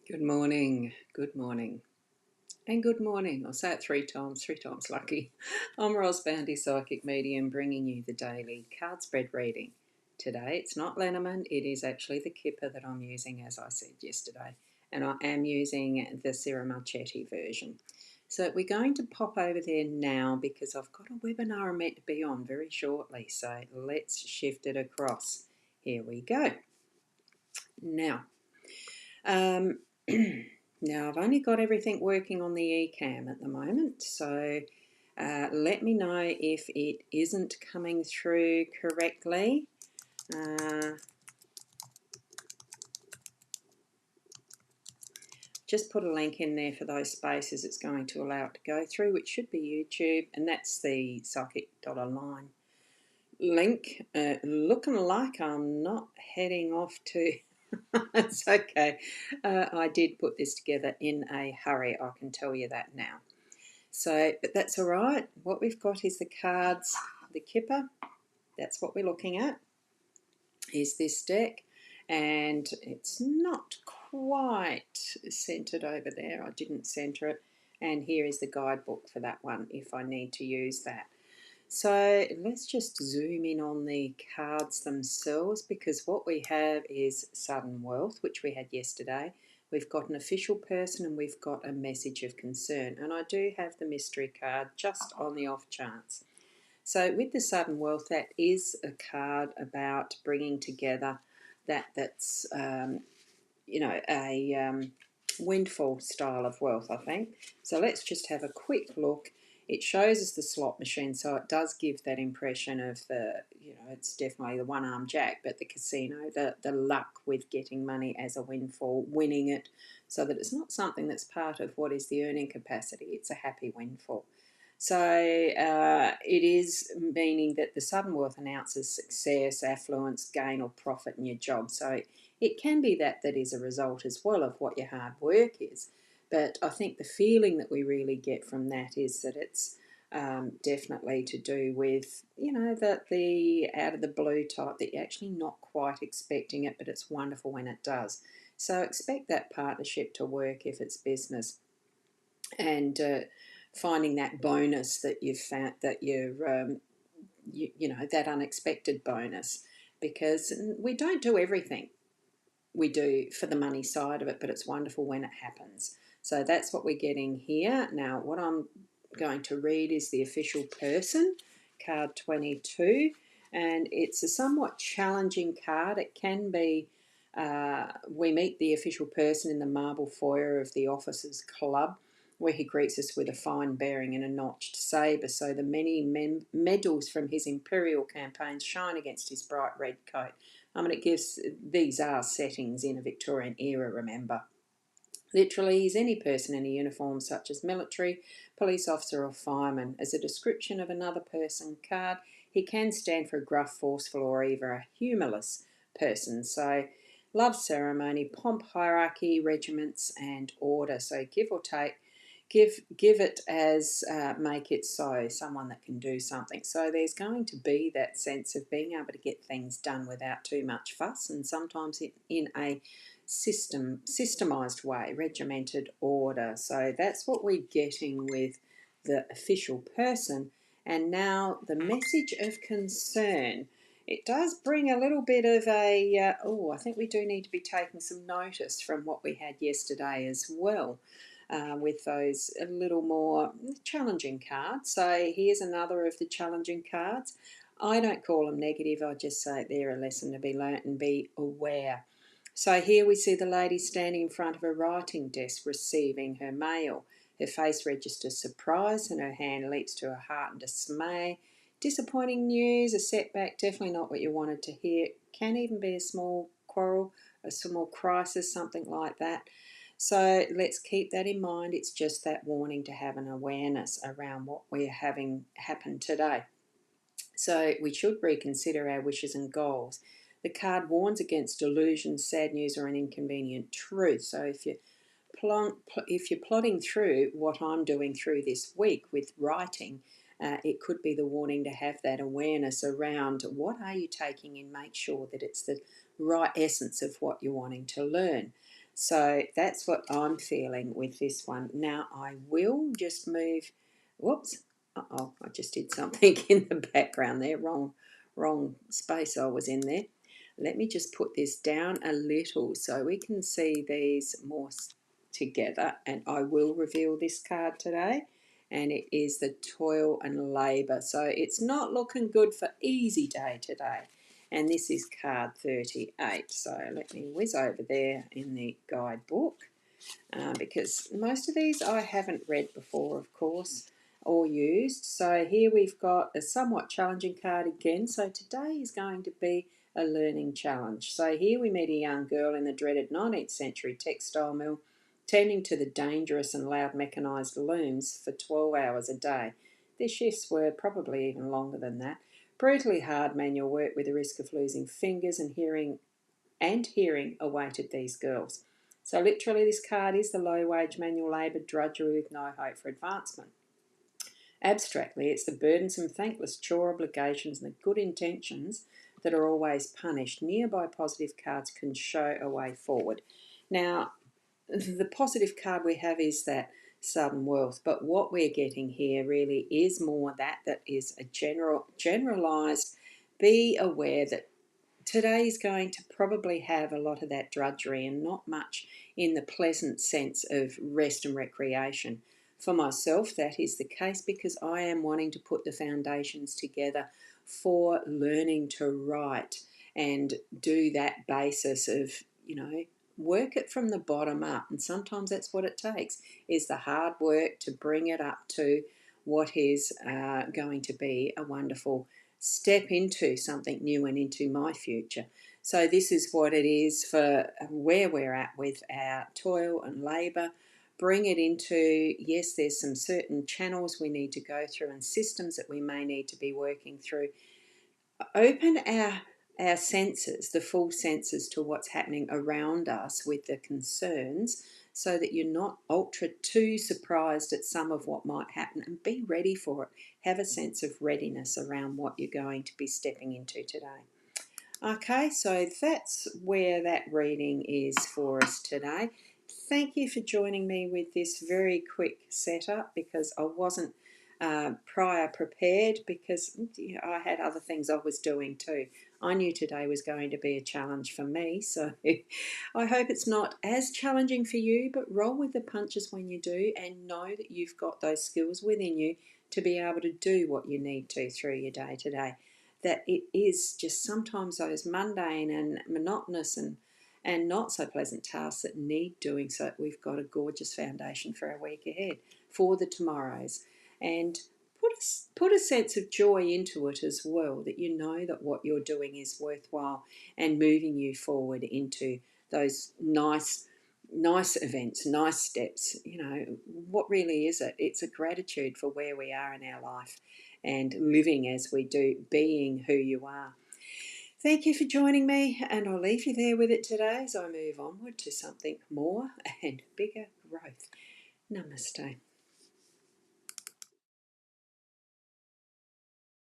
Good morning, and good morning. I'll say it three times lucky. I'm Boundy, psychic medium, bringing you the daily card spread reading. Today it's not Lenormand, it is actually the Kipper that I'm using, as I said yesterday, and I am using the Sarah Marchetti version. So we're going to pop over there now because I've got a webinar I'm meant to be on very shortly, so let's shift it across. Here we go. Now, um, now I've only got everything working on the eCam at the moment, so let me know if it isn't coming through correctly. Just put a link in there for those spaces it's going to allow it to go through, which should be YouTube, and that's the psychic.online link. Looking like I'm not heading off to... It's okay. I did put this together in a hurry, I can tell you that now. So, but that's all right. What we've got is the cards, the Kipper. That's what we're looking at, is this deck. And it's not quite centered over there. I didn't center it. And here is the guidebook for that one if I need to use that. So let's just zoom in on the cards themselves, because what we have is sudden wealth, which we had yesterday. We've got an official person and we've got a message of concern. And I do have the mystery card just on the off chance. So with the sudden wealth, that is a card about bringing together that's a windfall style of wealth, I think. So let's just have a quick look. It shows us the slot machine, so it does give that impression of it's definitely the one-armed jack, but the casino, the luck with getting money as a windfall, winning it, so that it's not something that's part of what is the earning capacity. It's a happy windfall. So it is meaning that the sudden wealth announces success, affluence, gain or profit in your job. So it can be that is a result as well of what your hard work is. But I think the feeling that we really get from that is that it's definitely to do with, that the out of the blue type, that you're actually not quite expecting it, but it's wonderful when it does. So expect that partnership to work if it's business. And finding that bonus that you've found, that you're, that unexpected bonus, because we don't do everything we do for the money side of it, but it's wonderful when it happens. So that's what we're getting here. Now, what I'm going to read is the official person, card 22, and it's a somewhat challenging card. It can be, we meet the official person in the marble foyer of the officers' club, where he greets us with a fine bearing and a notched sabre, so the many medals from his imperial campaigns shine against his bright red coat. It gives, these are settings in a Victorian era, remember. Literally, he's any person in a uniform such as military, police officer or fireman. As a description of another person card, he can stand for a gruff, forceful or even a humourless person. So love ceremony, pomp, hierarchy, regiments and order. So give or take, give it as make it so, someone that can do something. So there's going to be that sense of being able to get things done without too much fuss, and sometimes in a systemized way, regimented order. So that's what we're getting with the official person. And now the message of concern. It does bring a little bit of a, I think we do need to be taking some notice from what we had yesterday as well. With those a little more challenging cards. So here's another of the challenging cards. I don't call them negative, I just say they're a lesson to be learnt and be aware. So here we see the lady standing in front of a writing desk receiving her mail. Her face registers surprise and her hand leaps to her heart in dismay. Disappointing news, a setback, definitely not what you wanted to hear. Can even be a small quarrel, a small crisis, something like that. So let's keep that in mind. It's just that warning to have an awareness around what we're having happen today. So we should reconsider our wishes and goals. The card warns against delusion, sad news or an inconvenient truth. So if you're plotting through what I'm doing through this week with writing, it could be the warning to have that awareness around what are you taking in, make sure that it's the right essence of what you're wanting to learn. So that's what I'm feeling with this one. Now I will just move, whoops, uh-oh, I just did something in the background there, wrong space I was in there. Let me just put this down a little so we can see these more together, and I will reveal this card today, and it is the toil and labour. So it's not looking good for easy day today, and this is card 38. So let me whiz over there in the guidebook, because most of these I haven't read before, of course, or used. So here we've got a somewhat challenging card again. So today is going to be a learning challenge. So here we meet a young girl in the dreaded 19th century textile mill, tending to the dangerous and loud mechanised looms for 12 hours a day. Their shifts were probably even longer than that. Brutally hard manual work with the risk of losing fingers and hearing awaited these girls. So literally this card is the low-wage manual labour drudgery with no hope for advancement. Abstractly, it's the burdensome, thankless chore obligations and the good intentions that are always punished. Nearby positive cards can show a way forward. Now, the positive card we have is that sudden wealth, but what we're getting here really is more that is a generalised, be aware that today's going to probably have a lot of that drudgery and not much in the pleasant sense of rest and recreation. For myself, that is the case because I am wanting to put the foundations together for learning to write and do that basis of, work it from the bottom up. And sometimes that's what it takes, is the hard work to bring it up to what is going to be a wonderful step into something new and into my future. So this is what it is for where we're at with our toil and labour. Bring it into, yes, there's some certain channels we need to go through and systems that we may need to be working through. Open our senses, the full senses, to what's happening around us with the concerns, so that you're not ultra too surprised at some of what might happen, and be ready for it. Have a sense of readiness around what you're going to be stepping into today. Okay, so that's where that reading is for us today. Thank you for joining me with this very quick setup, because I wasn't prior prepared, because I had other things I was doing too. I knew today was going to be a challenge for me, so I hope it's not as challenging for you, but roll with the punches when you do, and know that you've got those skills within you to be able to do what you need to through your day today. That it is just sometimes those mundane and monotonous and not so pleasant tasks that need doing, so that we've got a gorgeous foundation for our week ahead, for the tomorrows. And put a sense of joy into it as well, that you know that what you're doing is worthwhile and moving you forward into those nice events, nice steps. What really is it? It's a gratitude for where we are in our life and living as we do, being who you are. Thank you for joining me, and I'll leave you there with it today as I move onward to something more and bigger growth. Namaste.